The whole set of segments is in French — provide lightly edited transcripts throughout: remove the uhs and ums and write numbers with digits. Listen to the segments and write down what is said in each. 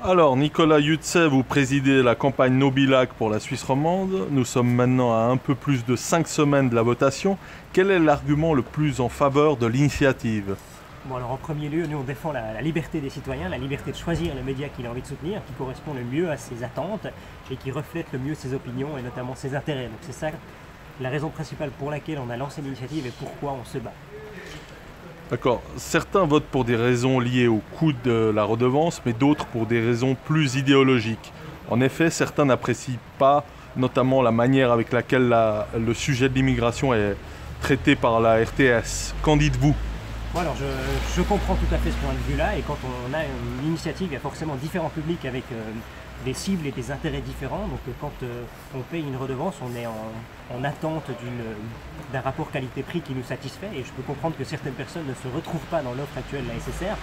Alors, Nicolas Yutsev, vous présidez la campagne Nobilac pour la Suisse romande. Nous sommes maintenant à un peu plus de 5 semaines de la votation. Quel est l'argument le plus en faveur de l'initiative? Bon, alors en premier lieu, nous on défend la liberté des citoyens, la liberté de choisir le média qu'il a envie de soutenir, qui correspond le mieux à ses attentes et qui reflète le mieux ses opinions et notamment ses intérêts. Donc c'est ça la raison principale pour laquelle on a lancé l'initiative et pourquoi on se bat. D'accord. Certains votent pour des raisons liées au coût de la redevance, mais d'autres pour des raisons plus idéologiques. En effet, certains n'apprécient pas notamment la manière avec laquelle le sujet de l'immigration est traité par la RTS. Qu'en dites-vous? Bon, alors je comprends tout à fait ce point de vue-là, et quand on a une initiative, il y a forcément différents publics avec des cibles et des intérêts différents. Donc quand on paye une redevance, on est en attente d'un rapport qualité-prix qui nous satisfait, et je peux comprendre que certaines personnes ne se retrouvent pas dans l'offre actuelle de la SSR,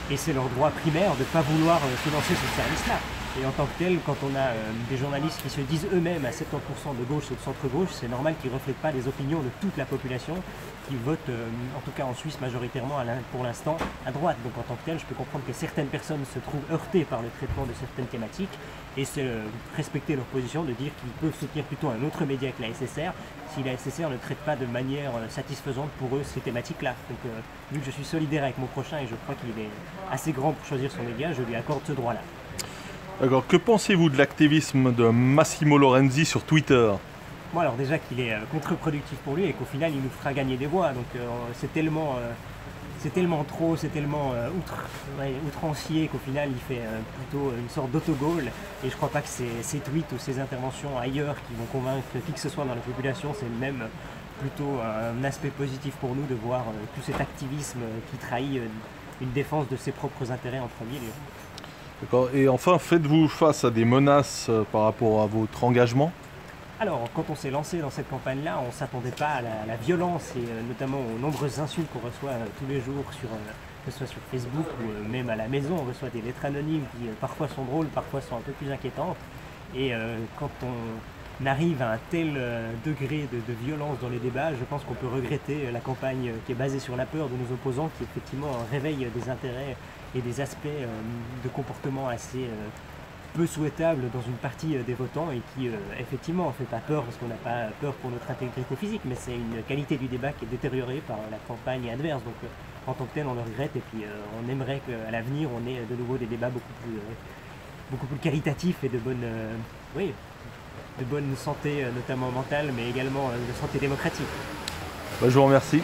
et c'est leur droit primaire de ne pas vouloir financer ce service-là. Et en tant que tel, quand on a des journalistes qui se disent eux-mêmes à 70% de gauche ou de centre-gauche, c'est normal qu'ils ne reflètent pas les opinions de toute la population qui vote, en tout cas en Suisse majoritairement pour l'instant, à droite. Donc en tant que tel, je peux comprendre que certaines personnes se trouvent heurtées par le traitement de certaines thématiques, et c'est respecter leur position de dire qu'ils peuvent soutenir plutôt un autre média que la SSR si la SSR ne traite pas de manière satisfaisante pour eux ces thématiques-là. Donc vu que je suis solidaire avec mon prochain et je crois qu'il est assez grand pour choisir son média, je lui accorde ce droit-là. D'accord. Que pensez-vous de l'activisme de Massimo Lorenzi sur Twitter? Bon, alors déjà qu'il est contre-productif pour lui et qu'au final il nous fera gagner des voix, donc c'est tellement trop, c'est tellement outrancier qu'au final il fait plutôt une sorte d'autogol, et je crois pas que ses tweets ou ses interventions ailleurs qui vont convaincre qui que ce soit dans la population. C'est même plutôt un aspect positif pour nous de voir tout cet activisme qui trahit une défense de ses propres intérêts en premier lieu. D'accord. Et enfin, faites-vous face à des menaces par rapport à votre engagement? Alors, quand on s'est lancé dans cette campagne-là, on ne s'attendait pas à la violence et notamment aux nombreuses insultes qu'on reçoit tous les jours, que ce soit sur Facebook ou même à la maison. On reçoit des lettres anonymes qui parfois sont drôles, parfois sont un peu plus inquiétantes. Et quand on arrive à un tel degré de violence dans les débats, je pense qu'on peut regretter la campagne qui est basée sur la peur de nos opposants, qui effectivement réveille des intérêts et des aspects de comportement assez peu souhaitable dans une partie des votants, et qui effectivement ne fait pas peur parce qu'on n'a pas peur pour notre intégrité physique, mais c'est une qualité du débat qui est détériorée par la campagne adverse. Donc en tant que tel, on le regrette, et puis on aimerait qu'à l'avenir on ait de nouveau des débats beaucoup plus caritatifs et de bonne santé, notamment mentale, mais également de santé démocratique. Je vous remercie.